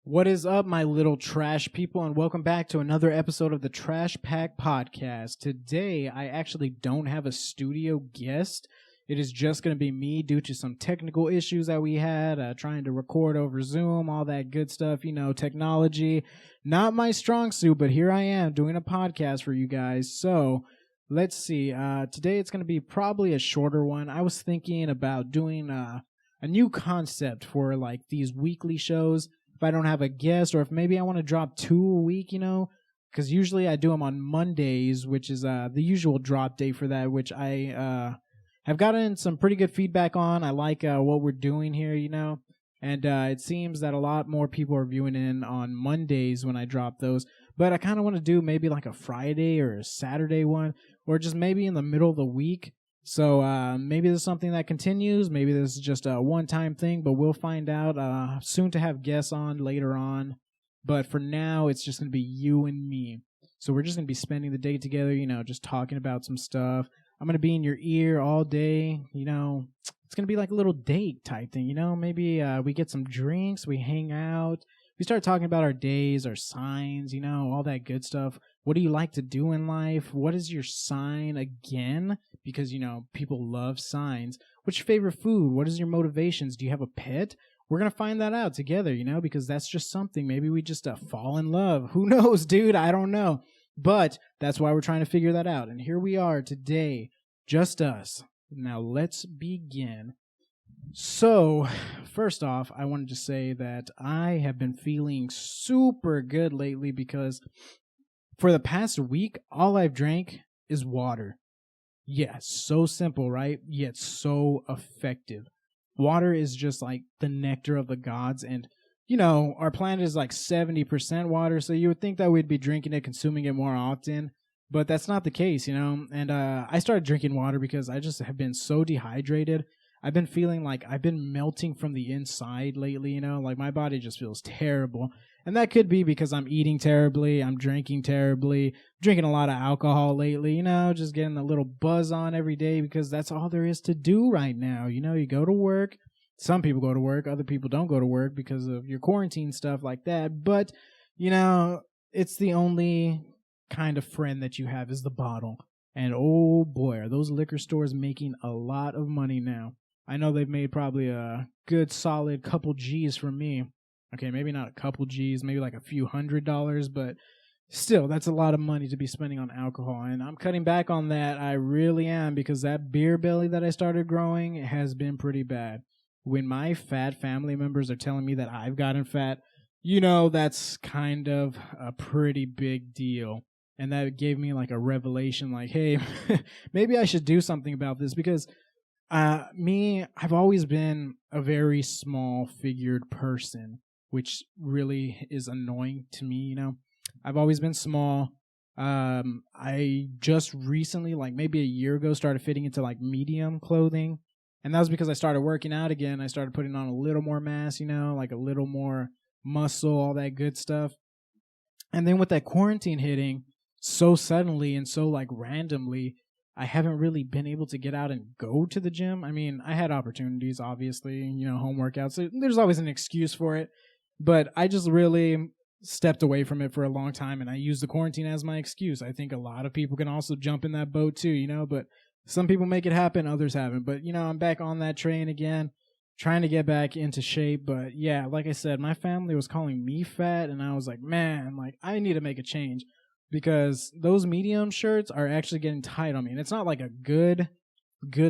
What is up, my little trash people, and welcome back to another episode of the Trash Pack Podcast. Today, I actually don't have a studio guest. It is just going to be me due to some technical issues that we had, trying to record over Zoom, all that good stuff, technology. Not my strong suit, but here I am doing a podcast for you guys. So, let's see. Today, it's going to be probably a shorter one. I was thinking about doing a new concept for like these weekly shows. If I don't have a guest, or if maybe I want to drop 2 a week, because usually I do them on Mondays, which is the usual drop day for that, which I have gotten some pretty good feedback on. I like what we're doing here, and it seems that a lot more people are viewing in on Mondays when I drop those. But I kind of want to do maybe like a Friday or a Saturday one, or just maybe in the middle of the week. So maybe this is something that continues. Maybe this is just a one-time thing, but we'll find out. Soon to have guests on later on. But for now, it's just going to be you and me. So we're just going to be spending the day together, just talking about some stuff. I'm going to be in your ear all day. It's going to be like a little date type thing, Maybe we get some drinks, we hang out. We start talking about our days, our signs, all that good stuff. What do you like to do in life? What is your sign again? Because, people love signs. What's your favorite food? What is your motivations? Do you have a pet? We're going to find that out together, because that's just something. Maybe we just fall in love. Who knows, dude? I don't know. But that's why we're trying to figure that out. And here we are today, just us. Now let's begin. So, first off, I wanted to say that I have been feeling super good lately because for the past week, all I've drank is water. Yeah, so simple, right? Yet so effective. Water is just like the nectar of the gods, and our planet is like 70% water, so you would think that we'd be drinking it, consuming it more often, but that's not the case, and I started drinking water because I just have been so dehydrated. I've been feeling like I've been melting from the inside lately, like my body just feels terrible. And that could be because I'm eating terribly, I'm drinking terribly, drinking a lot of alcohol lately, just getting a little buzz on every day because that's all there is to do right now. You go to work. Some people go to work, other people don't go to work because of your quarantine stuff like that. But, it's the only kind of friend that you have is the bottle. And oh boy, are those liquor stores making a lot of money now. I know they've made probably a good solid couple G's from me. Okay, maybe not a couple G's, maybe like a few $100s, but still, that's a lot of money to be spending on alcohol. And I'm cutting back on that. I really am, because that beer belly that I started growing has been pretty bad. When my fat family members are telling me that I've gotten fat, that's kind of a pretty big deal. And that gave me like a revelation, like, hey, maybe I should do something about this, because I've always been a very small-figured person, which really is annoying to me, I've always been small. I just recently, like maybe a year ago, started fitting into like medium clothing. And that was because I started working out again. I started putting on a little more mass, like a little more muscle, all that good stuff. And then with that quarantine hitting so suddenly and so like randomly, I haven't really been able to get out and go to the gym. I mean, I had opportunities, obviously, home workouts. So there's always an excuse for it. But I just really stepped away from it for a long time, and I used the quarantine as my excuse. I think a lot of people can also jump in that boat too, but some people make it happen, others haven't. But, I'm back on that train again, trying to get back into shape. But yeah, like I said, my family was calling me fat, and I was like, man, like I need to make a change. Because those medium shirts are actually getting tight on me. And it's not like a good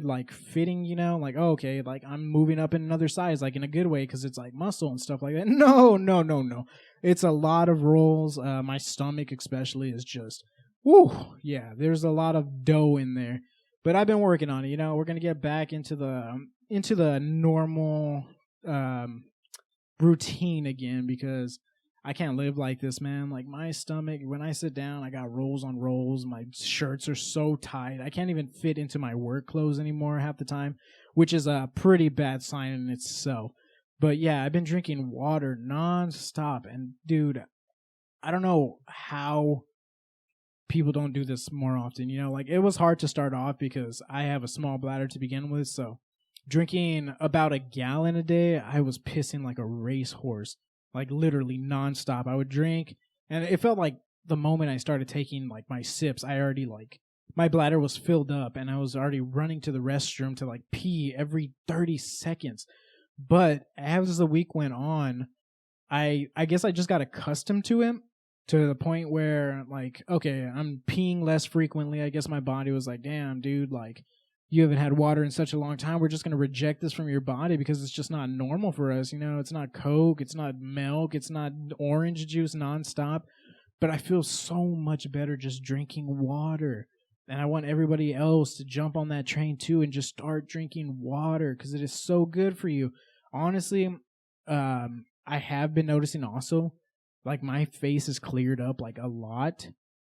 like fitting, like, oh, okay, like I'm moving up in another size, like in a good way, because it's like muscle and stuff like that. No. It's a lot of rolls. My stomach especially is just, whoo, yeah, there's a lot of dough in there. But I've been working on it, we're going to get back into the normal routine again, because I can't live like this, man. Like my stomach, when I sit down, I got rolls on rolls. My shirts are so tight. I can't even fit into my work clothes anymore half the time, which is a pretty bad sign in itself. But yeah, I've been drinking water nonstop. And dude, I don't know how people don't do this more often. Like it was hard to start off because I have a small bladder to begin with. So drinking about a gallon a day, I was pissing like a racehorse. like literally nonstop. I would drink, and it felt like the moment I started taking like my sips, I already like my bladder was filled up, and I was already running to the restroom to like pee every 30 seconds. But as the week went on, I guess I just got accustomed to it, to the point where like, okay, I'm peeing less frequently. I guess my body was like, damn, dude, like you haven't had water in such a long time. We're just going to reject this from your body because it's just not normal for us. You know, it's not Coke, it's not milk, it's not orange juice nonstop. But I feel so much better just drinking water. And I want everybody else to jump on that train too and just start drinking water because it is so good for you. Honestly, I have been noticing also, like my face is cleared up like a lot.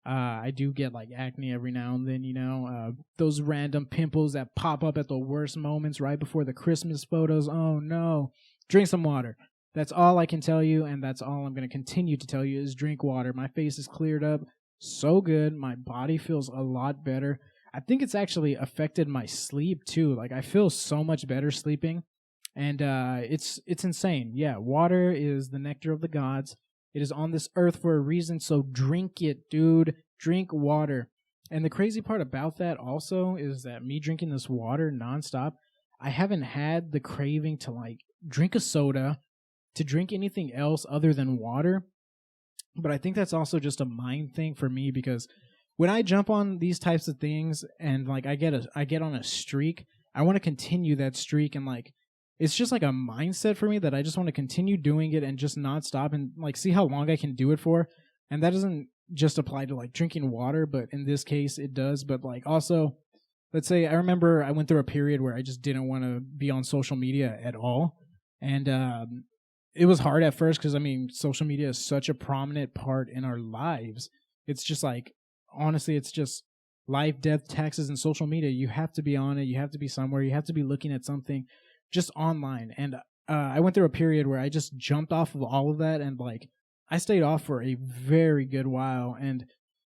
I do get like acne every now and then, you know, those random pimples that pop up at the worst moments right before the Christmas photos. Oh no, drink some water. That's all I can tell you, and that's all I'm going to continue to tell you is drink water. My face is cleared up so good. My body feels a lot better. I think it's actually affected my sleep too. Like I feel so much better sleeping, and it's insane. Yeah, water is the nectar of the gods. It is on this earth for a reason, so drink it, dude. Drink water. And the crazy part about that also is that me drinking this water nonstop, I haven't had the craving to like drink a soda, to drink anything else other than water. But I think that's also just a mind thing for me, because when I jump on these types of things and like I get on a streak, I want to continue that streak, and like it's just like a mindset for me that I just want to continue doing it and just not stop and like see how long I can do it for. And that doesn't just apply to like drinking water, but in this case it does. But like also, let's say I remember I went through a period where I just didn't want to be on social media at all. And it was hard at first because, I mean, social media is such a prominent part in our lives. It's just like, honestly, it's just life, death, taxes, and social media. You have to be on it. You have to be somewhere. You have to be looking at something just online. And I went through a period where I just jumped off of all of that, and like I stayed off for a very good while. And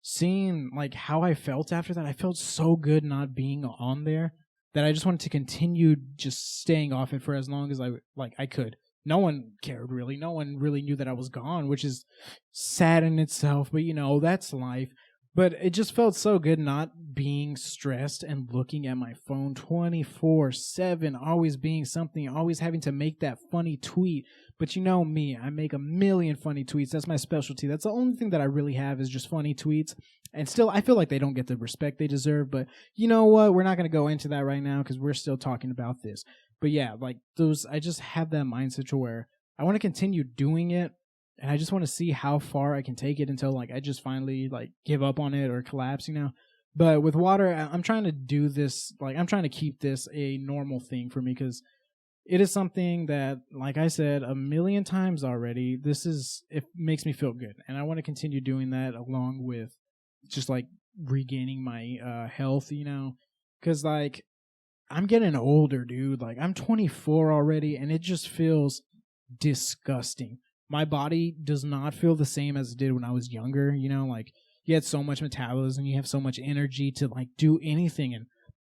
seeing like how I felt after that, I felt so good not being on there that I just wanted to continue just staying off it for as long as I could. No one cared really. No one really knew that I was gone, which is sad in itself, but you know, that's life. But it just felt so good not being stressed and looking at my phone 24/7, always being something, always having to make that funny tweet. But you know me, I make a million funny tweets. That's my specialty. That's the only thing that I really have is just funny tweets. And still, I feel like they don't get the respect they deserve. But you know what? We're not going to go into that right now because we're still talking about this. But yeah, like those, I just have that mindset to where I want to continue doing it, and I just want to see how far I can take it until like I just finally like give up on it or collapse, you know. But with water, I'm trying to do this, like I'm trying to keep this a normal thing for me, because it is something that, like I said a million times already, it makes me feel good, and I want to continue doing that along with just like regaining my health, you know, because like I'm getting older, dude. Like I'm 24 already, and it just feels disgusting. My body does not feel the same as it did when I was younger. You know, like you had so much metabolism, you have so much energy to like do anything, and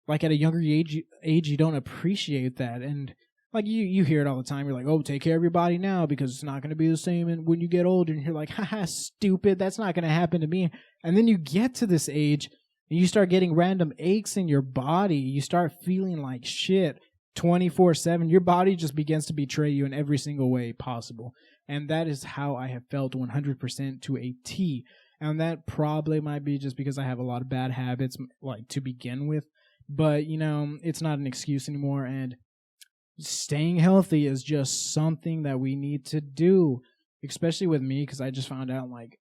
like at a younger age you don't appreciate that. And like you hear it all the time. You're like, oh, take care of your body now because it's not going to be the same when you get older. And you're like, haha, stupid. That's not going to happen to me. And then you get to this age, and you start getting random aches in your body. You start feeling like shit 24/7. Your body just begins to betray you in every single way possible. And that is how I have felt 100% to a T. And that probably might be just because I have a lot of bad habits, like to begin with. But, you know, it's not an excuse anymore. And staying healthy is just something that we need to do, especially with me, because I just found out like,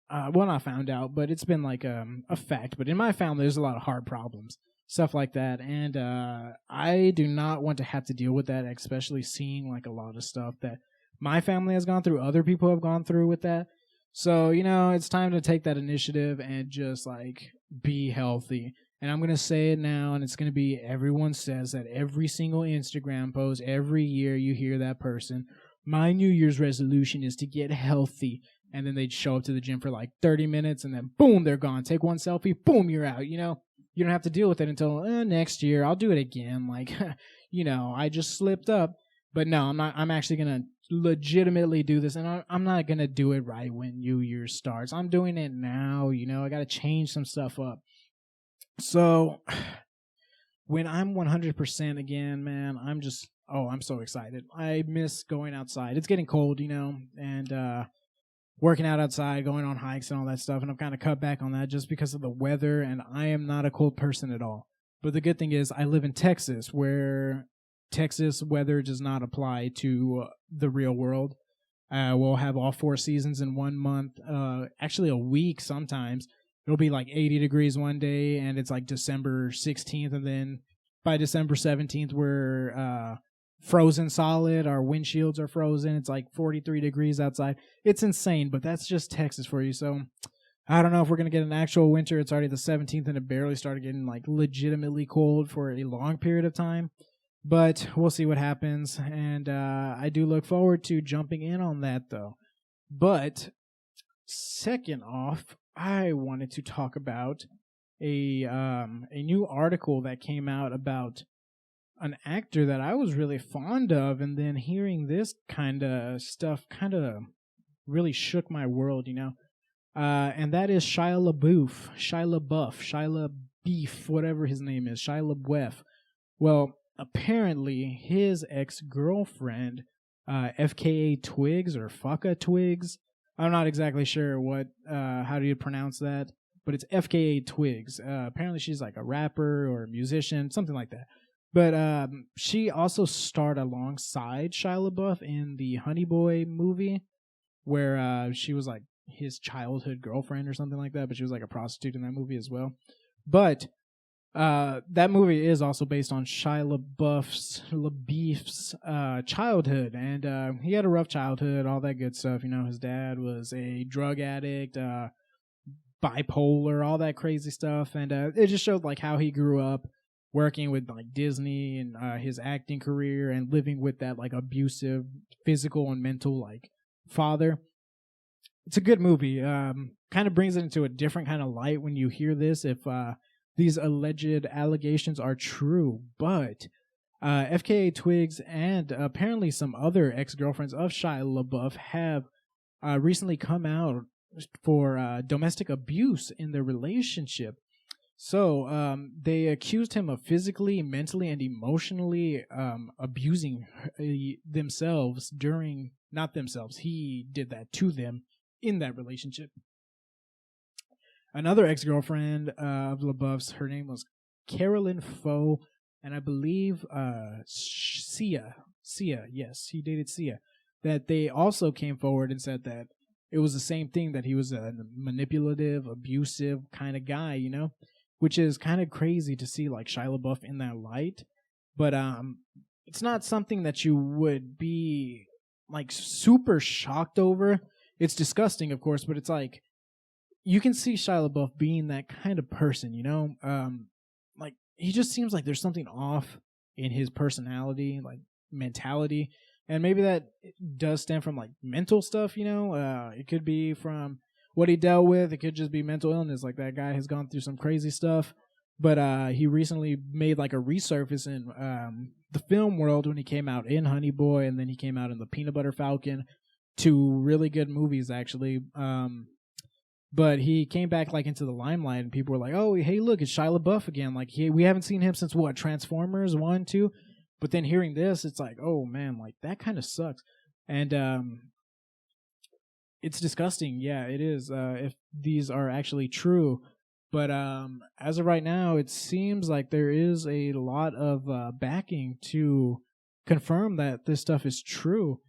well, not found out, but it's been like a fact. But in my family, there's a lot of heart problems, stuff like that. And I do not want to have to deal with that, especially seeing like a lot of stuff that my family has gone through, other people have gone through with that. So, you know, it's time to take that initiative and just like be healthy. And I'm going to say it now, and it's going to be, everyone says that every single Instagram post, every year you hear that person, my New Year's resolution is to get healthy. And then they'd show up to the gym for like 30 minutes and then boom, they're gone. Take one selfie, boom, you're out. You know, you don't have to deal with it until next year. I'll do it again. Like, you know, I just slipped up. But no, I'm not. I'm actually gonna legitimately do this, and I'm not gonna do it right when New Year starts. I'm doing it now. I got to change some stuff up. So when I'm 100% again, man, I'm so excited. I miss going outside. It's getting cold, and working out outside, going on hikes and all that stuff, and I've kind of cut back on that just because of the weather, and I am not a cold person at all. But the good thing is I live in Texas, where Texas weather does not apply to the real world. We'll have all 4 seasons in 1 month, actually a week sometimes. It'll be like 80 degrees one day, and it's like December 16th, and then by December 17th, we're frozen solid. Our windshields are frozen. It's like 43 degrees outside. It's insane, but that's just Texas for you. So I don't know if we're going to get an actual winter. It's already the 17th, and it barely started getting like legitimately cold for a long period of time. But we'll see what happens, and I do look forward to jumping in on that, though. But second off, I wanted to talk about a new article that came out about an actor that I was really fond of, and then hearing this kind of stuff kind of really shook my world, and that is Shia LaBeouf, whatever his name is, Shia LaBeouf. Well, apparently his ex-girlfriend, FKA Twigs or Faka Twigs, I'm not exactly sure how do you pronounce that, but it's FKA Twigs. Apparently she's like a rapper or a musician, something like that. But she also starred alongside Shia LaBeouf in the Honey Boy movie, where she was like his childhood girlfriend or something like that, but she was like a prostitute in that movie as well. But that movie is also based on Shia LaBeouf's childhood, and he had a rough childhood, all that good stuff. His dad was a drug addict, bipolar, all that crazy stuff, and it just showed like how he grew up working with like Disney and his acting career and living with that like abusive physical and mental like father. It's a good movie. Kind of brings it into a different kind of light when you hear this, if these alleged allegations are true. But FKA Twigs and apparently some other ex-girlfriends of Shia LaBeouf have recently come out for domestic abuse in their relationship. So they accused him of physically, mentally, and emotionally abusing themselves not themselves, he did that to them in that relationship. Another ex-girlfriend of LaBeouf's, her name was Carolyn Foe, and I believe Sia, yes, he dated Sia, that they also came forward and said that it was the same thing, that he was a manipulative, abusive kind of guy, which is kind of crazy to see like Shia LaBeouf in that light. But it's not something that you would be like super shocked over. It's disgusting, of course, but it's like you can see Shia LaBeouf being that kind of person, like he just seems like there's something off in his personality, like mentality, and maybe that does stem from like mental stuff, it could be from what he dealt with. It could just be mental illness. Like that guy has gone through some crazy stuff, but he recently made like a resurface in the film world when he came out in Honey Boy, and then he came out in the Peanut Butter Falcon, 2 really good movies actually. But he came back like into the limelight, and people were like, "Oh, hey, look, it's Shia LaBeouf again." Like we haven't seen him since what, Transformers 1, 2. But then hearing this, it's like, oh man, like that kind of sucks, and it's disgusting. Yeah, it is. If these are actually true, but as of right now, it seems like there is a lot of backing to confirm that this stuff is true.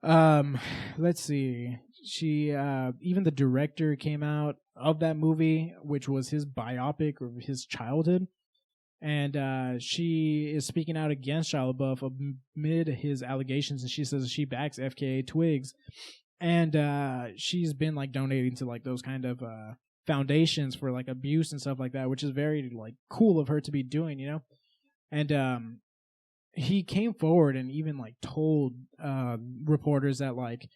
Let's see. She even the director came out of that movie, which was his biopic of his childhood, and she is speaking out against Shia LaBeouf amid his allegations, and she says she backs FKA Twigs, and she's been like donating to like those kind of foundations for like abuse and stuff like that, which is very like cool of her to be doing, and he came forward and even like told reporters that like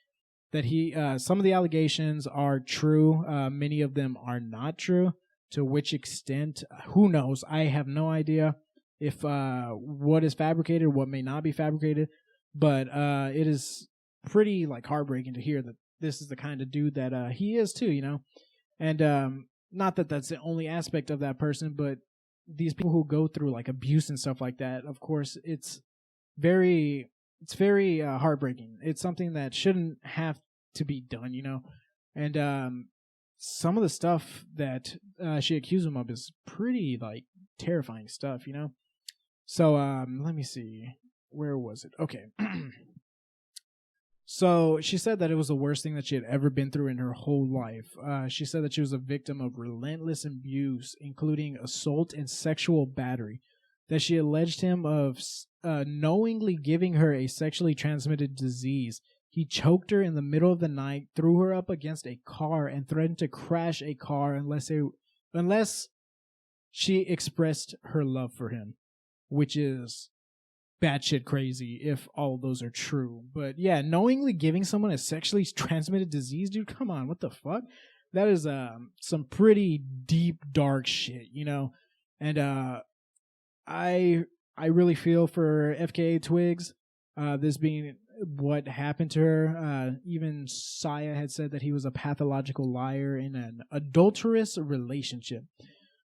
that he some of the allegations are true, many of them are not true. To which extent, who knows? I have no idea if what is fabricated, what may not be fabricated. But it is pretty like heartbreaking to hear that this is the kind of dude that he is too, you know. And not that that's the only aspect of that person, but these people who go through like abuse and stuff like that, of course, very it's very heartbreaking. It's something that shouldn't have to be done, you know. And some of the stuff that she accused him of is pretty like terrifying stuff, you know. So let me see, where was it? Okay. So she said that it was the worst thing that she had ever been through in her whole life. She said that she was a victim of relentless abuse, including assault and sexual battery. That she alleged him of knowingly giving her a sexually transmitted disease. He choked her in the middle of the night, threw her up against a car, and threatened to crash a car unless she expressed her love for him, which is batshit crazy if all of those are true. But yeah, knowingly giving someone a sexually transmitted disease, dude, come on, what the fuck? That is some pretty deep, dark shit, you know? And I really feel for FKA Twigs, this being what happened to her. Even Saya had said that he was a pathological liar in an adulterous relationship,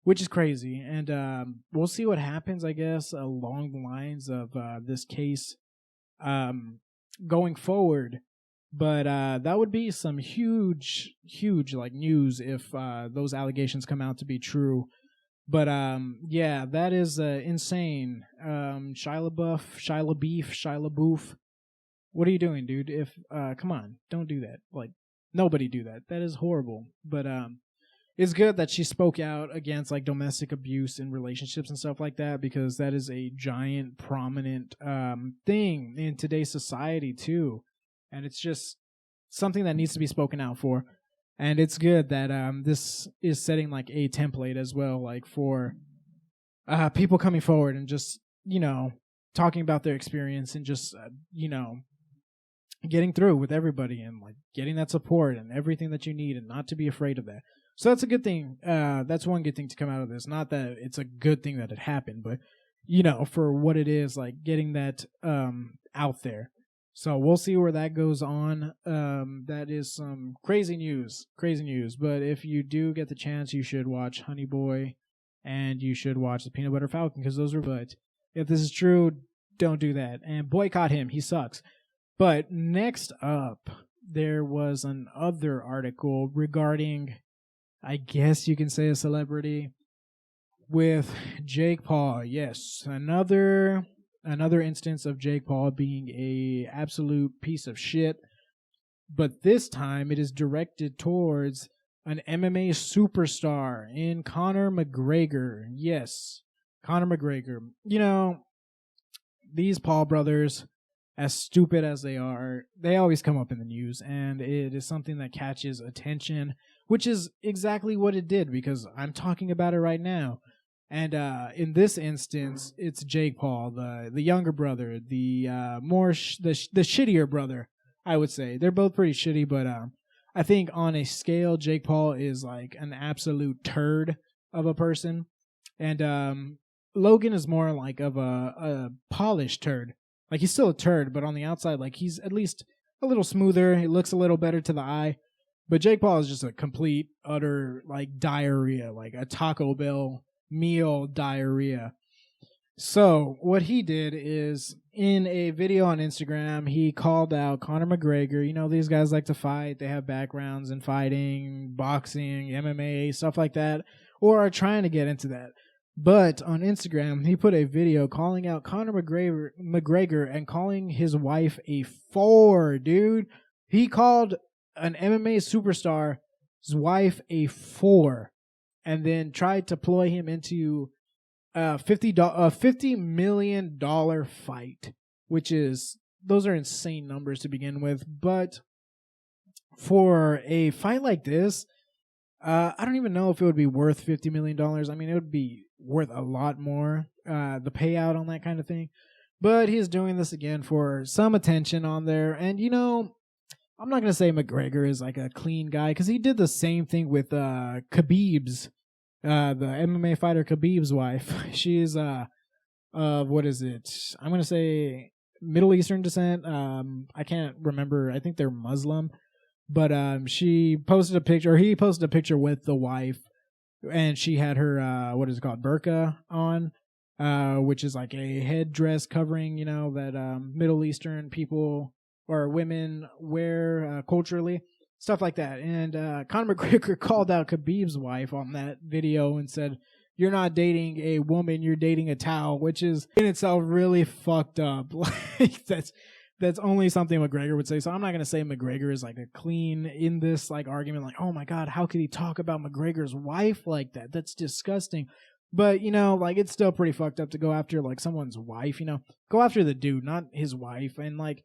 which is crazy. And we'll see what happens, I guess, along the lines of this case going forward. But that would be some huge like news if those allegations come out to be true. But yeah, that is insane. Shia LaBeouf. What are you doing, dude? If come on, don't do that. Like, nobody do that. That is horrible. But it's good that she spoke out against like domestic abuse in relationships and stuff like that, because that is a giant prominent thing in today's society too. And it's just something that needs to be spoken out for. And it's good that this is setting like a template as well, like for people coming forward and just, you know, talking about their experience and just, you know, getting through with everybody and like getting that support and everything that you need, and not to be afraid of that. So that's a good thing. That's one good thing to come out of this. Not that it's a good thing that it happened, but, you know, for what it is, like getting that out there. So we'll see where that goes on. That is some crazy news. But if you do get the chance, you should watch Honey Boy and you should watch The Peanut Butter Falcon, because those are, but if this is true, don't do that. And boycott him. He sucks. But next up, there was another article regarding, I guess you can say, a celebrity, with Jake Paul. Yes, another instance of Jake Paul being a absolute piece of shit. But this time it is directed towards an MMA superstar in Conor McGregor. Yes, Conor McGregor. You know, these Paul brothers, as stupid as they are, they always come up in the news, and it is something that catches attention, which is exactly what it did, because I'm talking about it right now. And in this instance, it's Jake Paul, the younger brother, the shittier brother, I would say. They're both pretty shitty, but I think on a scale, Jake Paul is like an absolute turd of a person, and Logan is more like of a polished turd. Like, he's still a turd, but on the outside, like, he's at least a little smoother. He looks a little better to the eye. But Jake Paul is just a complete, utter, like, diarrhea, like a Taco Bell meal diarrhea. So what he did is, in a video on Instagram, he called out Conor McGregor. You know, these guys like to fight. They have backgrounds in fighting, boxing, MMA, stuff like that, or are trying to get into that. But on Instagram, he put a video calling out Conor McGregor and calling his wife a whore, dude. He called an MMA superstar's wife a whore, and then tried to ploy him into a $50 million fight, which is, those are insane numbers to begin with. But for a fight like this, I don't even know if it would be worth $50 million. I mean, it would be worth a lot more, the payout on that kind of thing. But he's doing this again for some attention on there. And, you know, I'm not going to say McGregor is like a clean guy, because he did the same thing with Khabib's, the MMA fighter Khabib's wife. She's, what is it? I'm going to say Middle Eastern descent. I can't remember. I think they're Muslim. But she posted a picture, or he posted a picture with the wife, and she had her, what is it called, burqa on, which is like a headdress covering, that Middle Eastern people or women wear culturally, stuff like that. And Conor McGregor called out Khabib's wife on that video and said, "You're not dating a woman, you're dating a towel," which is in itself really fucked up. Like that's only something McGregor would say. So I'm not gonna say McGregor is like a clean in this like argument, like, oh my god, how could he talk about McGregor's wife like that? That's disgusting. But like it's still pretty fucked up to go after like someone's wife, Go after the dude, not his wife. And like,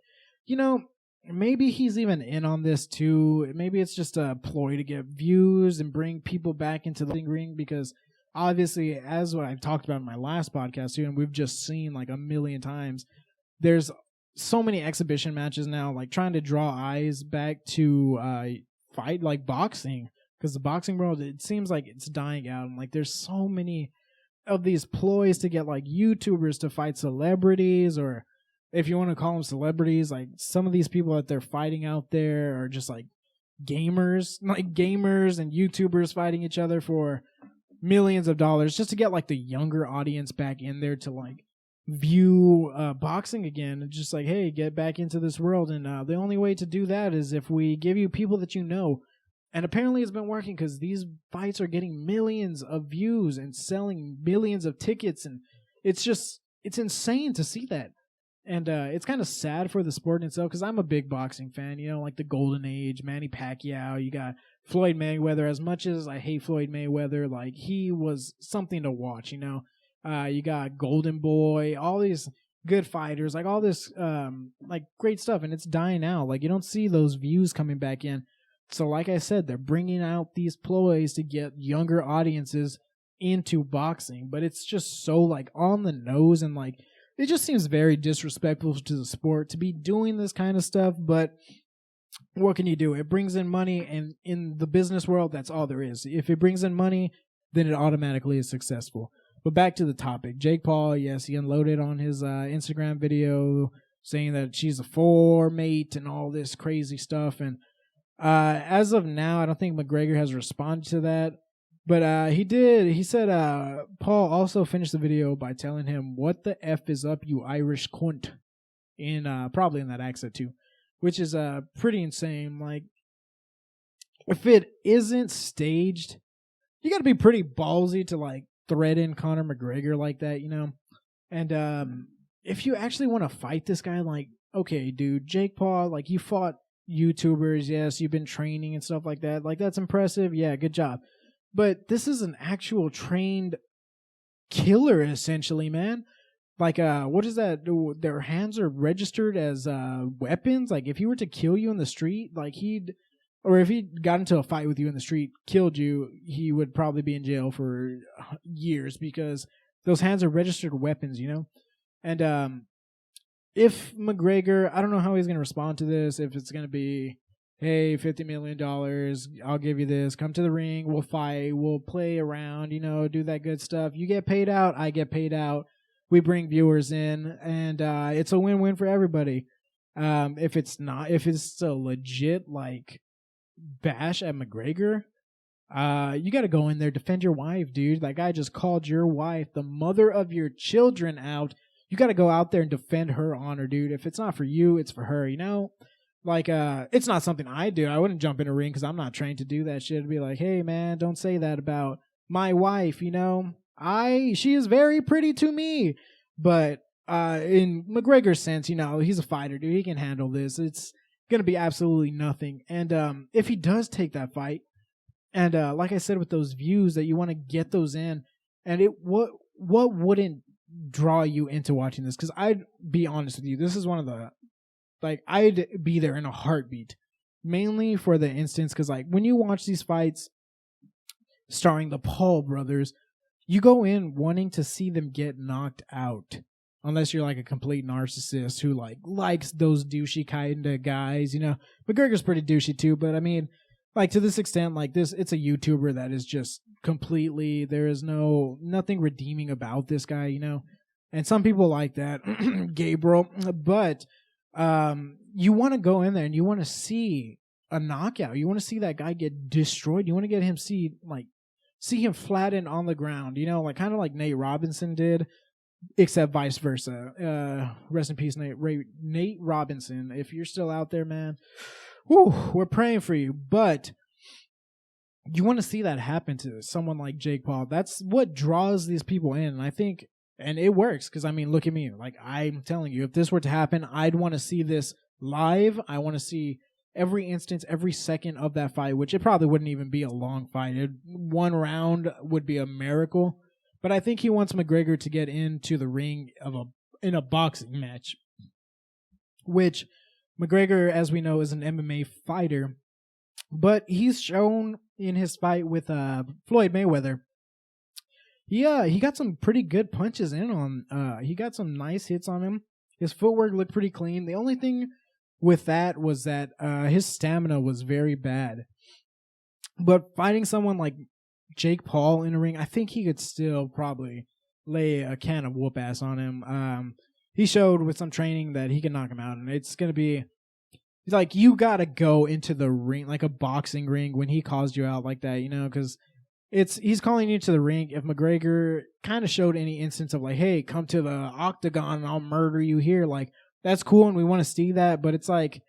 maybe he's even in on this too. Maybe it's just a ploy to get views and bring people back into the ring, because obviously, as what I've talked about in my last podcast too, and we've just seen like a million times, there's so many exhibition matches now, like trying to draw eyes back to fight like boxing, because the boxing world, it seems like it's dying out, and like there's so many of these ploys to get like YouTubers to fight celebrities, or if you want to call them celebrities, like some of these people that they're fighting out there are just like gamers and YouTubers fighting each other for millions of dollars just to get like the younger audience back in there to like view boxing again, and just like, hey, get back into this world. And the only way to do that is if we give you people that and apparently it's been working, because these fights are getting millions of views and selling millions of tickets, and it's insane to see that. And it's kind of sad for the sport in itself, because I'm a big boxing fan, like the golden age, Manny Pacquiao, you got Floyd Mayweather. As much as I hate Floyd Mayweather, like he was something to watch, you got Golden Boy, all these good fighters, like all this like great stuff, and it's dying out. Like you don't see those views coming back in. So like I said, they're bringing out these ploys to get younger audiences into boxing, but it's just so like on the nose, and like it just seems very disrespectful to the sport to be doing this kind of stuff. But what can you do? It brings in money, and in the business world, that's all there is. If it brings in money, then it automatically is successful. But back to the topic. Jake Paul, yes, he unloaded on his Instagram video saying that she's a 4 mate and all this crazy stuff. And as of now, I don't think McGregor has responded to that. But he did. He said Paul also finished the video by telling him, "What the F is up, you Irish cunt?" Probably in that accent too, which is pretty insane. Like, if it isn't staged, you got to be pretty ballsy to like threaten Conor McGregor like that, And if you actually want to fight this guy, like, okay, dude, Jake Paul, like you fought YouTubers, yes, you've been training and stuff like that. Like that's impressive, yeah, good job. But this is an actual trained killer, essentially, man. Like, what is that? Their hands are registered as weapons. Like, if he were to kill you in the street, like or if he got into a fight with you in the street, killed you, he would probably be in jail for years, because those hands are registered weapons, And if McGregor, I don't know how he's going to respond to this, if it's going to be, hey, $50 million, I'll give you this, come to the ring, we'll fight, we'll play around, do that good stuff. You get paid out, I get paid out, we bring viewers in, and it's a win-win for everybody. If it's a legit, like, bash at McGregor, you got to go in there, defend your wife, dude. That guy just called your wife, the mother of your children, out. You got to go out there and defend her honor, dude. If it's not for you, it's for her, Like, it's not something I do. I wouldn't jump in a ring because I'm not trained to do that shit. It'd be like, hey, man, don't say that about my wife, she is very pretty to me. But in McGregor's sense, he's a fighter, dude. He can handle this. It's going to be absolutely nothing. And if he does take that fight, and like I said, with those views that you want to get those in, and what wouldn't draw you into watching this? Because I'd be honest with you, this is one of the, like, I'd be there in a heartbeat, mainly for the instance, because like when you watch these fights starring the Paul brothers, you go in wanting to see them get knocked out. Unless you're like a complete narcissist who like likes those douchey kind of guys, McGregor's pretty douchey too, but I mean, like to this extent, like this, it's a YouTuber that is just completely, there is nothing redeeming about this guy, And some people like that, Gabriel. But you want to go in there and you want to see a knockout. You want to see that guy get destroyed. You want to get him see him flattened on the ground. You know, like kind of like Nate Robinson did, except vice versa. Rest in peace, Nate Robinson. If you're still out there, man, we're praying for you. But you want to see that happen to someone like Jake Paul. That's what draws these people in. And I think, and it works, because I mean, look at me. Like, I'm telling you, if this were to happen, I'd want to see this live. I want to see every instance, every second of that fight, which it probably wouldn't even be a long fight. One round would be a miracle. But I think he wants McGregor to get into the ring in a boxing match, which McGregor, as we know, is an MMA fighter. But he's shown in his fight with Floyd Mayweather, he got some pretty good punches in on. He got some nice hits on him. His footwork looked pretty clean. The only thing with that was that his stamina was very bad. But fighting someone like Jake Paul in a ring, I think he could still probably lay a can of whoop ass on him. He showed with some training that he can knock him out, and it's going to be like, you got to go into the ring, like a boxing ring, when he calls you out like that, you know, because he's calling you to the ring. If McGregor kind of showed any instance of like, hey, come to the octagon and I'll murder you here, like, that's cool and we want to see that, but it's like,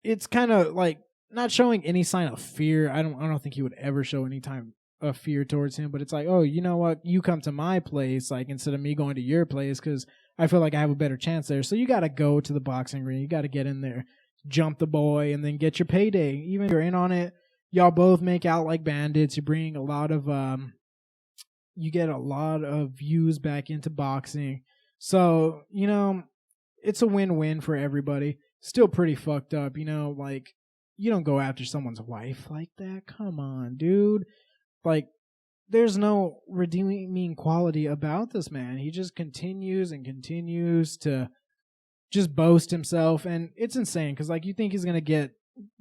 it's kind of like not showing any sign of fear. I don't think he would ever show any time of fear towards him, but it's like, oh, you know what? You come to my place, like, instead of me going to your place, because I feel like I have a better chance there. So you got to go to the boxing ring. You got to get in there, jump the boy, and then get your payday. Even if you're in on it, y'all both make out like bandits. You bring a lot of, you get a lot of views back into boxing. So, you know, it's a win-win for everybody. Still pretty fucked up, you know, like, you don't go after someone's wife like that. Come on, dude. Like, there's no redeeming quality about this man. He just continues and continues to just boast himself, and it's insane, because, like, you think he's going to get,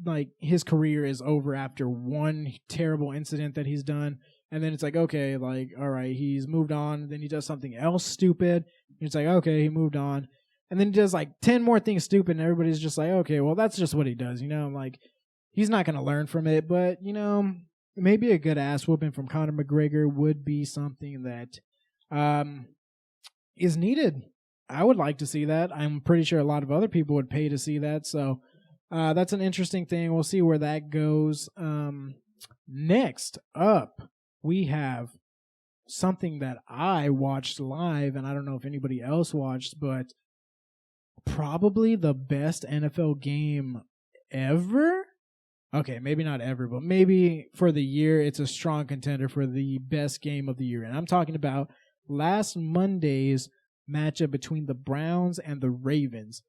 like, his career is over after one terrible incident that he's done, and then it's like, okay, like, all right, he's moved on, then he does something else stupid, and it's like, okay, he moved on, and then he does, like, 10 more things stupid, and everybody's just like, okay, well, that's just what he does, you know, like, he's not going to learn from it, but, you know, maybe a good ass whooping from Conor McGregor would be something that is needed. I would like to see that. I'm pretty sure a lot of other people would pay to see that. So that's an interesting thing. We'll see where that goes. Next up, we have something that I watched live, and I don't know if anybody else watched, but probably the best NFL game ever. Okay, maybe not ever, but maybe for the year, it's a strong contender for the best game of the year. And I'm talking about last Monday's matchup between the Browns and the Ravens.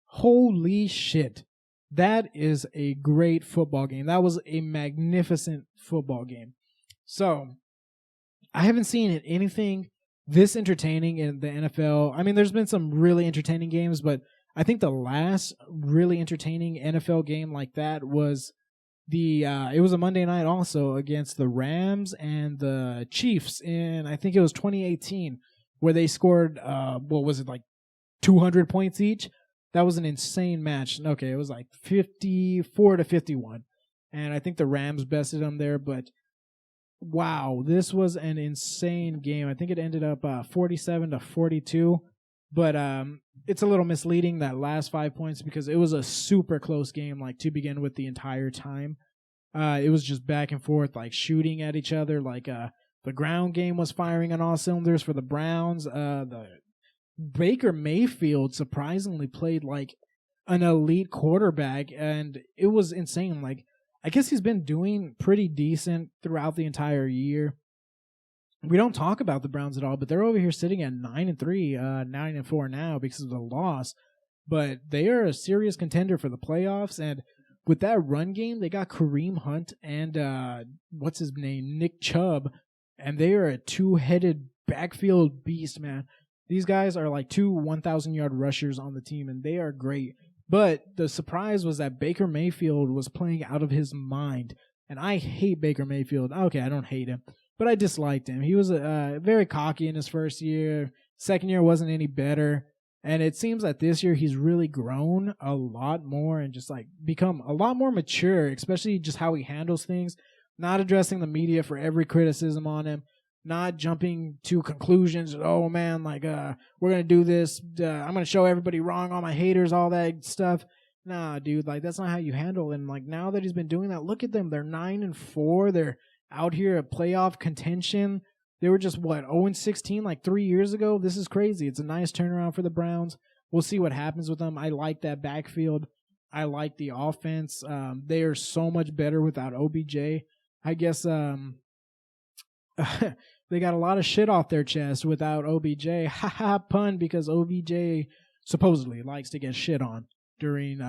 Holy shit. That is a great football game. That was a magnificent football game. So, I haven't seen anything this entertaining in the NFL. I mean, there's been some really entertaining games, but I think the last really entertaining NFL game like that was it was a Monday night also against the Rams and the Chiefs in, I think it was 2018, where they scored, what was it, like 200 points each? That was an insane match. Okay, it was like 54-51. And I think the Rams bested them there, but wow, this was an insane game. I think it ended up 47-42. But it's a little misleading, that last 5 points, because it was a super close game, like, to begin with the entire time. It was just back and forth, like, shooting at each other. Like, the ground game was firing on all cylinders for the Browns. The Baker Mayfield surprisingly played like an elite quarterback, and it was insane. Like, I guess he's been doing pretty decent throughout the entire year. We don't talk about the Browns at all, but they're over here sitting at 9-3, 9-4 now because of the loss. But they are a serious contender for the playoffs, and with that run game, they got Kareem Hunt and what's his name, Nick Chubb, and they are a two-headed backfield beast, man. These guys are like two 1,000-yard rushers on the team, and they are great. But the surprise was that Baker Mayfield was playing out of his mind, and I hate Baker Mayfield. Okay, I don't hate him. but I disliked him. He was very cocky in his first year. Second year wasn't any better. And it seems that this year he's really grown a lot more and just like become a lot more mature, especially just how he handles things, not addressing the media for every criticism on him, not jumping to conclusions. Oh man, like we're gonna do this. I'm gonna show everybody wrong, all my haters, all that stuff. Nah, dude, like that's not how you handle it. And like now that he's been doing that, look at them. They're 9-4. They're out here at playoff contention. They were just, 0-16 like 3 years ago? This is crazy. It's a nice turnaround for the Browns. We'll see what happens with them. I like that backfield. I like the offense. They are so much better without OBJ. I guess they got a lot of shit off their chest without OBJ. Haha, pun, because OBJ supposedly likes to get shit on during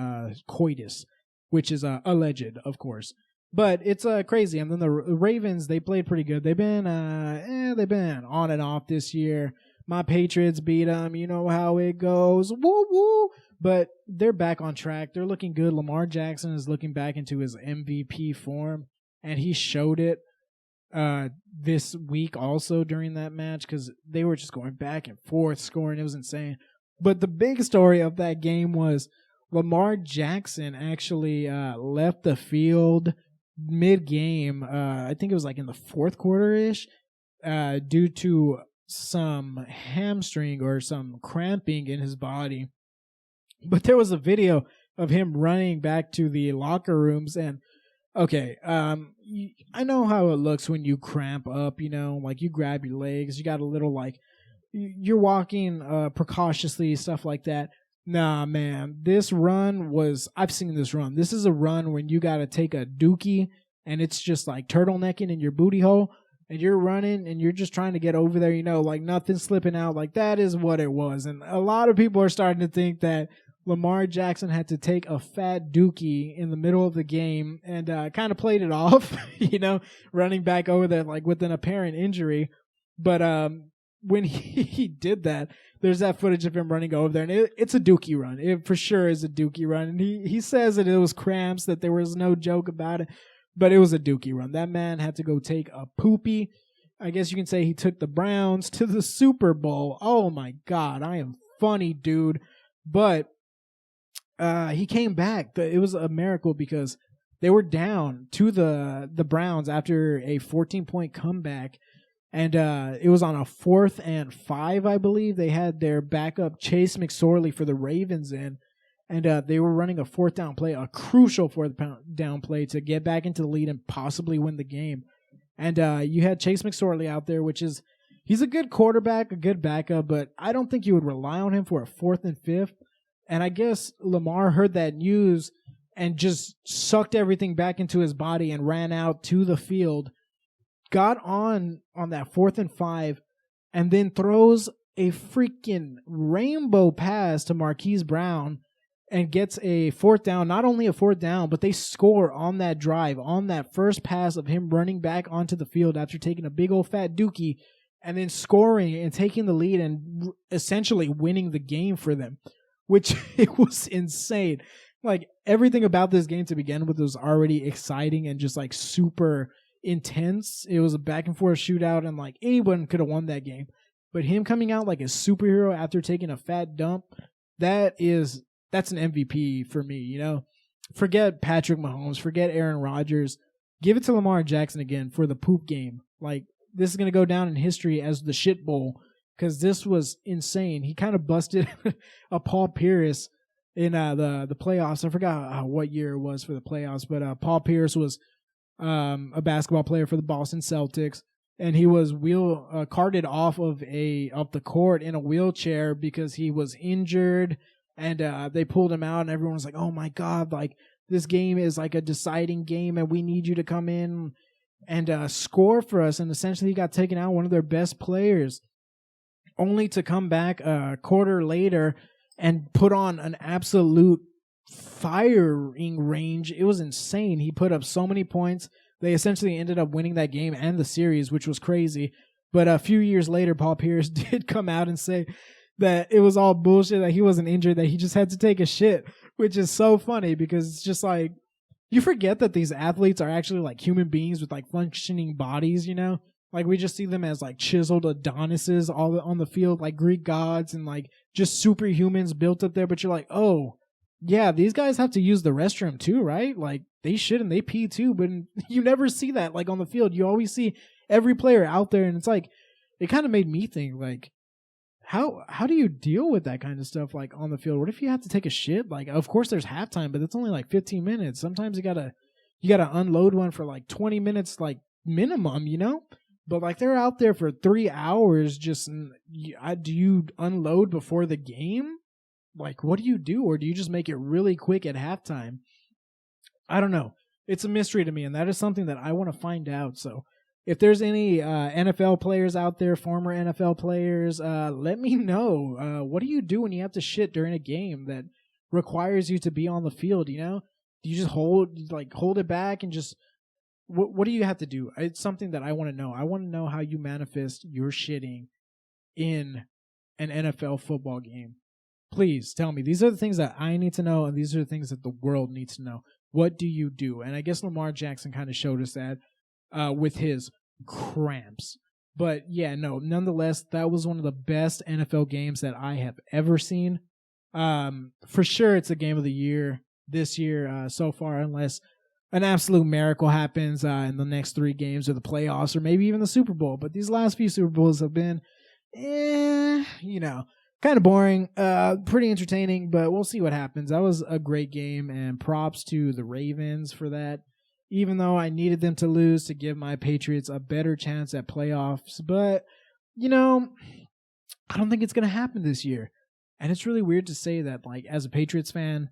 coitus, which is alleged, of course. But it's crazy. And then the Ravens, they played pretty good. They've been on and off this year. My Patriots beat them. You know how it goes. Woo woo. But they're back on track. They're looking good. Lamar Jackson is looking back into his MVP form, and he showed it this week also during that match because they were just going back and forth scoring. It was insane. But the big story of that game was Lamar Jackson actually left the field mid-game, I think it was like in the fourth quarter-ish, due to some hamstring or some cramping in his body. But there was a video of him running back to the locker rooms, and okay, I know how it looks when you cramp up, like you grab your legs, you got a little like, you're walking precautiously, stuff like that. Nah, man, this run was, I've seen this run. This is a run when you got to take a dookie and it's just like turtlenecking in your booty hole and you're running and you're just trying to get over there, like nothing slipping out. Like that is what it was. And a lot of people are starting to think that Lamar Jackson had to take a fat dookie in the middle of the game and kind of played it off, running back over there like with an apparent injury. But when he did that, there's that footage of him running over there, and it's a dookie run. It for sure is a dookie run. And he says that it was cramps, that there was no joke about it, but it was a dookie run. That man had to go take a poopy. I guess you can say he took the Browns to the Super Bowl. Oh, my God. I am funny, dude. But he came back. It was a miracle because they were down to the Browns after a 14-point comeback. And it was on a 4th and 5, I believe. They had their backup Chase McSorley for the Ravens in. And they were running a 4th down play, a crucial 4th down play to get back into the lead and possibly win the game. And you had Chase McSorley out there, which is, he's a good quarterback, a good backup, but I don't think you would rely on him for a 4th and 5th. And I guess Lamar heard that news and just sucked everything back into his body and ran out to the field. Got on that 4th and 5, and then throws a freaking rainbow pass to Marquise Brown and gets a 4th down. Not only a 4th down, but they score on that drive, on that first pass of him running back onto the field after taking a big old fat dookie and then scoring and taking the lead and essentially winning the game for them, which it was insane. Like everything about this game to begin with was already exciting and just like super intense. It was a back and forth shootout, and like anyone could have won that game. But him coming out like a superhero after taking a fat dump, that's an MVP for me. Forget Patrick Mahomes, forget Aaron Rodgers, give it to Lamar Jackson again for the poop game. Like this is gonna go down in history as the shit bowl because this was insane. He kind of busted a Paul Pierce in the playoffs. I forgot what year it was for the playoffs, but Paul Pierce was a basketball player for the Boston Celtics, and he was carted off of the court in a wheelchair because he was injured, and they pulled him out, and everyone was like, "Oh my God, like this game is like a deciding game, and we need you to come in and score for us." And essentially, he got taken out, one of their best players, only to come back a quarter later and put on an absolute firing range. It was insane. He put up so many points. They essentially ended up winning that game and the series, which was crazy. But a few years later, Paul Pierce did come out and say that it was all bullshit, that he wasn't injured, that he just had to take a shit, which is so funny because it's just like, you forget that these athletes are actually like human beings with like functioning bodies, Like we just see them as like chiseled Adonises all on the field, like Greek gods and like just superhumans built up there. But you're like, oh, yeah, these guys have to use the restroom too, right? Like they should and they pee too, but you never see that like on the field. You always see every player out there, and it's like it kind of made me think like, how do you deal with that kind of stuff like on the field? What if you have to take a shit? Like, of course there's halftime, but it's only like 15 minutes. Sometimes you gotta unload one for like 20 minutes, like minimum, you know. But like they're out there for 3 hours. Just do you unload before the game? Like, what do you do, or do you just make it really quick at halftime? I don't know. It's a mystery to me, and that is something that I want to find out. So if there's any NFL players out there, former NFL players, let me know. What do you do when you have to shit during a game that requires you to be on the field? You know, do you just hold it back and just what do you have to do? It's something that I want to know. I want to know how you manifest your shitting in an NFL football game. Please tell me. These are the things that I need to know, and these are the things that the world needs to know. What do you do? And I guess Lamar Jackson kind of showed us that with his cramps. But yeah, no, nonetheless, that was one of the best NFL games that I have ever seen. For sure, it's a game of the year this year so far, unless an absolute miracle happens in the next 3 games or the playoffs or maybe even the Super Bowl. But these last few Super Bowls have been, kind of boring, pretty entertaining, but we'll see what happens. That was a great game, and props to the Ravens for that. Even though I needed them to lose to give my Patriots a better chance at playoffs. But, I don't think it's going to happen this year. And it's really weird to say that, like, as a Patriots fan,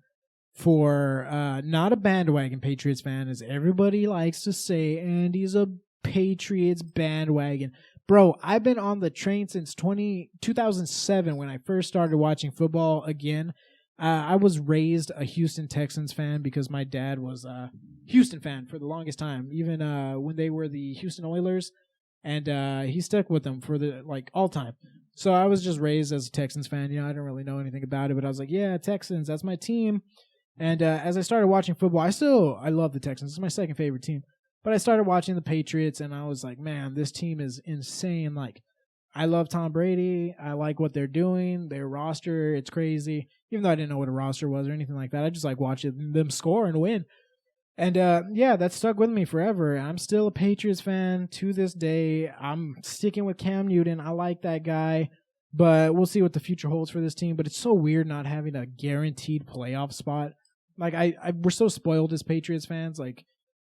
for not a bandwagon Patriots fan, as everybody likes to say, and he's a Patriots bandwagon. Bro, I've been on the train since 2007 when I first started watching football again. I was raised a Houston Texans fan because my dad was a Houston fan for the longest time, even when they were the Houston Oilers, and he stuck with them for the all time. So I was just raised as a Texans fan. I didn't really know anything about it, but I was like, yeah, Texans, that's my team. And as I started watching football, I love the Texans. It's my second favorite team. But I started watching the Patriots, and I was like, man, this team is insane. Like, I love Tom Brady. I like what they're doing. Their roster, it's crazy. Even though I didn't know what a roster was or anything like that, I just like watching them score and win. And yeah, that stuck with me forever. I'm still a Patriots fan to this day. I'm sticking with Cam Newton. I like that guy. But we'll see what the future holds for this team. But it's so weird not having a guaranteed playoff spot. Like, we're so spoiled as Patriots fans. Like,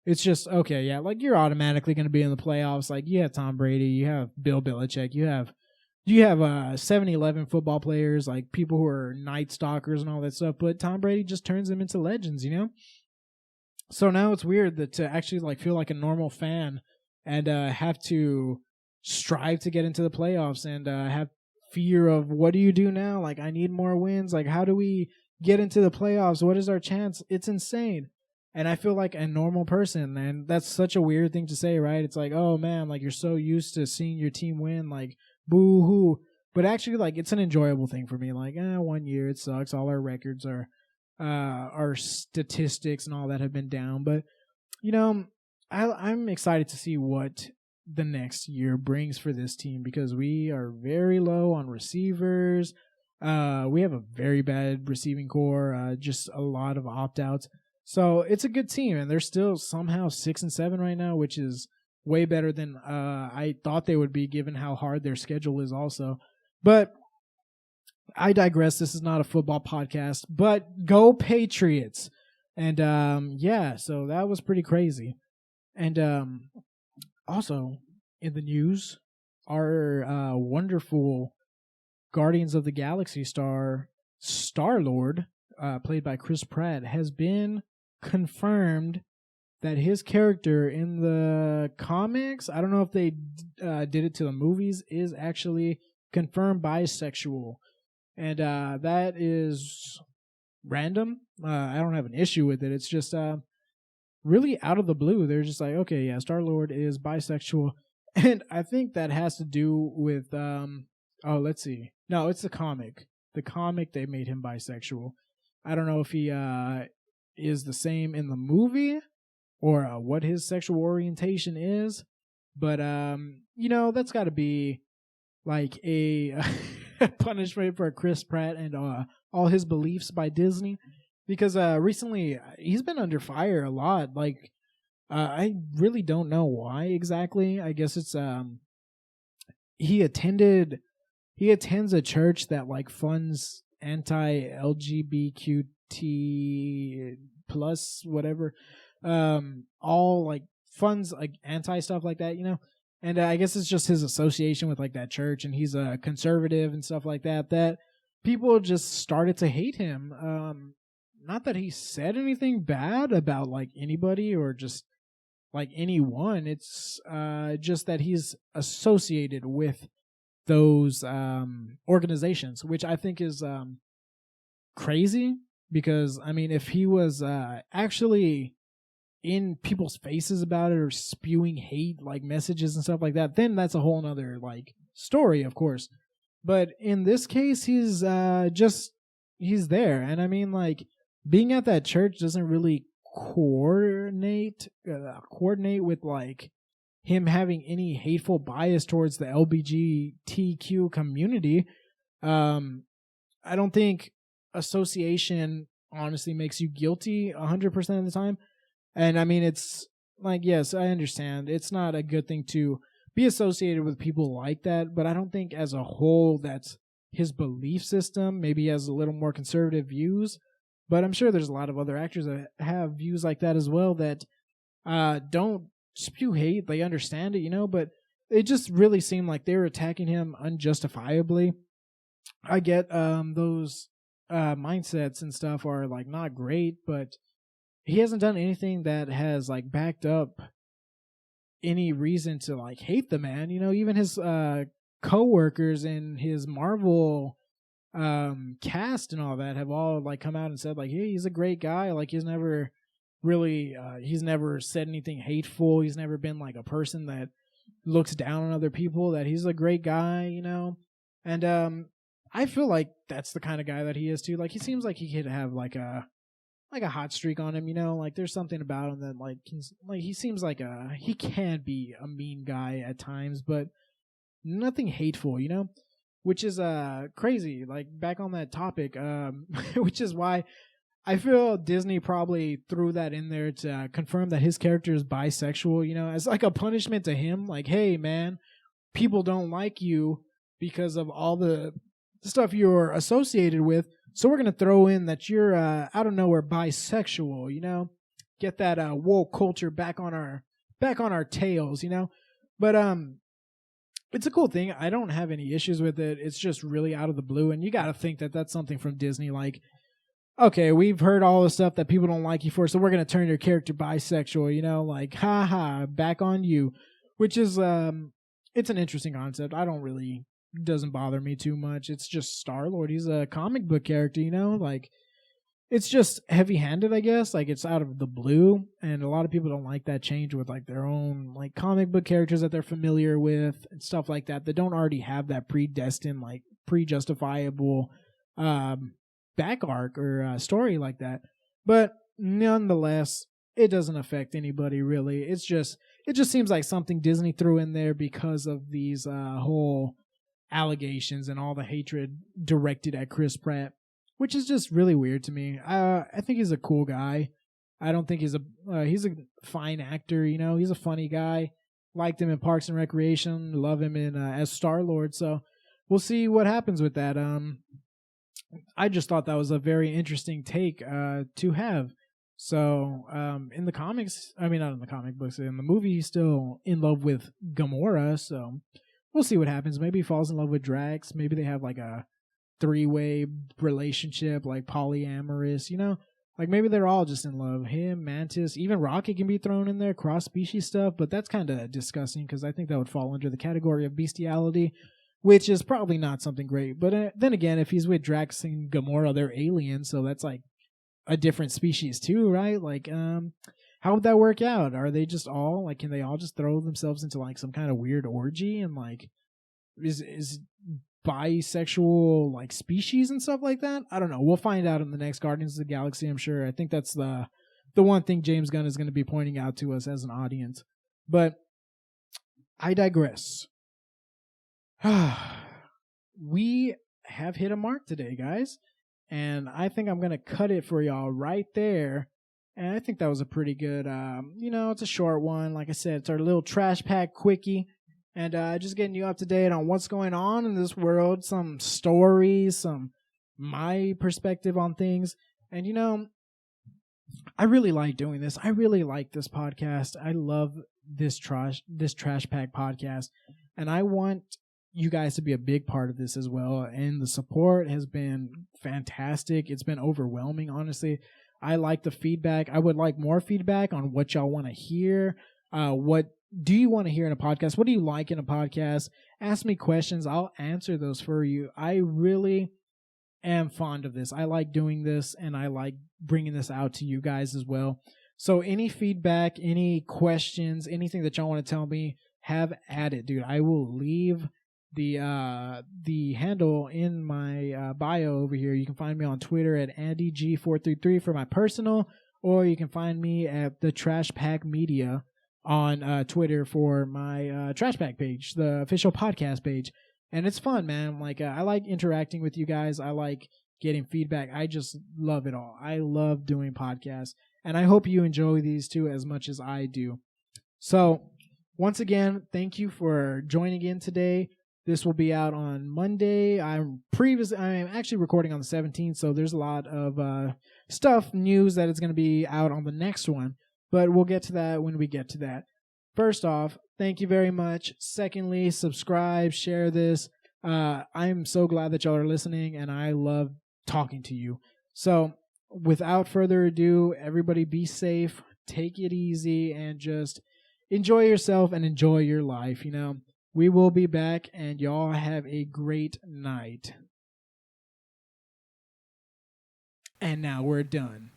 it's just, okay, yeah, like, you're automatically going to be in the playoffs. Like, you have Tom Brady, you have Bill Belichick, you have 7-Eleven football players, like, people who are Night Stalkers and all that stuff, but Tom Brady just turns them into legends, So now it's weird that to actually, like, feel like a normal fan and have to strive to get into the playoffs and have fear of, what do you do now? Like, I need more wins. Like, how do we get into the playoffs? What is our chance? It's insane. And I feel like a normal person, and that's such a weird thing to say, right? It's like, oh man, like, you're so used to seeing your team win, like, boo-hoo. But actually, like, it's an enjoyable thing for me. Like, 1 year, it sucks. All our records our statistics and all that have been down. But, I'm excited to see what the next year brings for this team, because we are very low on receivers. We have a very bad receiving core, just a lot of opt-outs. So it's a good team, and they're still somehow 6-7 right now, which is way better than I thought they would be, given how hard their schedule is also. But I digress. This is not a football podcast, but go Patriots. And yeah, so that was pretty crazy. And also in the news, our wonderful Guardians of the Galaxy Star-Lord, played by Chris Pratt, has been confirmed that his character in the comics, I don't know if they did it to the movies, is actually confirmed bisexual. And that is random. I don't have an issue with it. It's just really out of the blue. They're just like, okay, yeah, Star-Lord is bisexual. And I think that has to do with, let's see. No, it's the comic. The comic, they made him bisexual. I don't know if he is the same in the movie or what his sexual orientation is. But that's got to be like a punishment for Chris Pratt and all his beliefs by Disney, because recently he's been under fire a lot. Like I really don't know why exactly. I guess it's he attended he attends a church that like funds anti-LGBTQ plus whatever, all like funds like anti stuff like that, and I guess it's just his association with like that church, and he's a conservative and stuff like that. That people just started to hate him. Not that he said anything bad about like anybody or just like anyone. It's just that he's associated with those organizations, which I think is crazy. Because I mean, if he was actually in people's faces about it or spewing hate like messages and stuff like that, then that's a whole nother like story, of course. But in this case, he's he's there, and I mean, like, being at that church doesn't really coordinate with like him having any hateful bias towards the LGBTQ community. I don't think association honestly makes you guilty 100% of the time. And I mean, it's like, yes, I understand. It's not a good thing to be associated with people like that, but I don't think as a whole that's his belief system. Maybe he has a little more conservative views, but I'm sure there's a lot of other actors that have views like that as well that don't spew hate. They understand it, but it just really seemed like they were attacking him unjustifiably. I get those mindsets and stuff are like not great, but he hasn't done anything that has like backed up any reason to like hate the man. Even his co-workers in his Marvel cast and all that have all like come out and said like, hey, he's a great guy. Like he's never said anything hateful. He's never been like a person that looks down on other people, that he's a great guy, and I feel like that's the kind of guy that he is too. Like he seems like he could have like a hot streak on him, like there's something about him that like he seems like he can be a mean guy at times, but nothing hateful, which is crazy. Like back on that topic, which is why I feel Disney probably threw that in there to confirm that his character is bisexual, as like a punishment to him. Like, hey man, people don't like you because of all the stuff you're associated with. So we're gonna throw in that you're out of nowhere bisexual, get that woke culture back on our tails, But it's a cool thing. I don't have any issues with it. It's just really out of the blue, and you got to think that that's something from Disney. Like, okay, we've heard all the stuff that people don't like you for, so we're gonna turn your character bisexual, like, ha ha, back on you, which is it's an interesting concept. Doesn't bother me too much. It's just Star-Lord. He's a comic book character, like it's just heavy-handed, I guess. Like it's out of the blue, and a lot of people don't like that change with like their own like comic book characters that they're familiar with and stuff like that don't already have that predestined, like pre-justifiable back arc or story like that. But nonetheless, it doesn't affect anybody really. It just seems like something Disney threw in there because of these whole allegations and all the hatred directed at Chris Pratt, which is just really weird to me. I think he's a cool guy. I don't think he's a fine actor. He's a funny guy. Liked him in Parks and Recreation. Love him in as Star-Lord. So we'll see what happens with that. I just thought that was a very interesting take to have. So in the comics, I mean not in the comic books, in the movie, he's still in love with Gamora. So we'll see what happens. Maybe he falls in love with Drax. Maybe they have like a 3-way relationship, like polyamorous, Like maybe they're all just in love. Him, Mantis, even Rocket can be thrown in there, cross-species stuff, but that's kind of disgusting because I think that would fall under the category of bestiality, which is probably not something great. But then again, if he's with Drax and Gamora, they're aliens, so that's like a different species too, right? Like, how would that work out? Are they just all like, can they all just throw themselves into like some kind of weird orgy and like is bisexual like species and stuff like that? I don't know. We'll find out in the next Guardians of the Galaxy, I'm sure. I think that's the one thing James Gunn is going to be pointing out to us as an audience. But I digress. We have hit a mark today, guys. And I think I'm going to cut it for y'all right there. And I think that was a pretty good, it's a short one. Like I said, it's our little trash pack quickie. And just getting you up to date on what's going on in this world, some stories, some my perspective on things. And, I really like doing this. I really like this podcast. I love this trash pack podcast. And I want you guys to be a big part of this as well. And the support has been fantastic. It's been overwhelming, honestly. I like the feedback. I would like more feedback on what y'all want to hear. What do you want to hear in a podcast? What do you like in a podcast? Ask me questions. I'll answer those for you. I really am fond of this. I like doing this, and I like bringing this out to you guys as well. So any feedback, any questions, anything that y'all want to tell me, have at it, dude. I will leave the handle in my bio over here. You can find me on Twitter at AndyG433 for my personal, or you can find me at the Trash Pack Media on Twitter for my Trash Pack page, the official podcast page. And it's fun, man. Like I like interacting with you guys. I like getting feedback. I just love it all. I love doing podcasts, and I hope you enjoy these too as much as I do. So once again, thank you for joining in today. This will be out on Monday. I'm actually recording on the 17th, so there's a lot of news that is going to be out on the next one, but we'll get to that when we get to that. First off, thank you very much. Secondly, subscribe, share this. I'm so glad that y'all are listening, and I love talking to you. So without further ado, everybody be safe, take it easy, and just enjoy yourself and enjoy your life. We will be back, and y'all have a great night. And now we're done.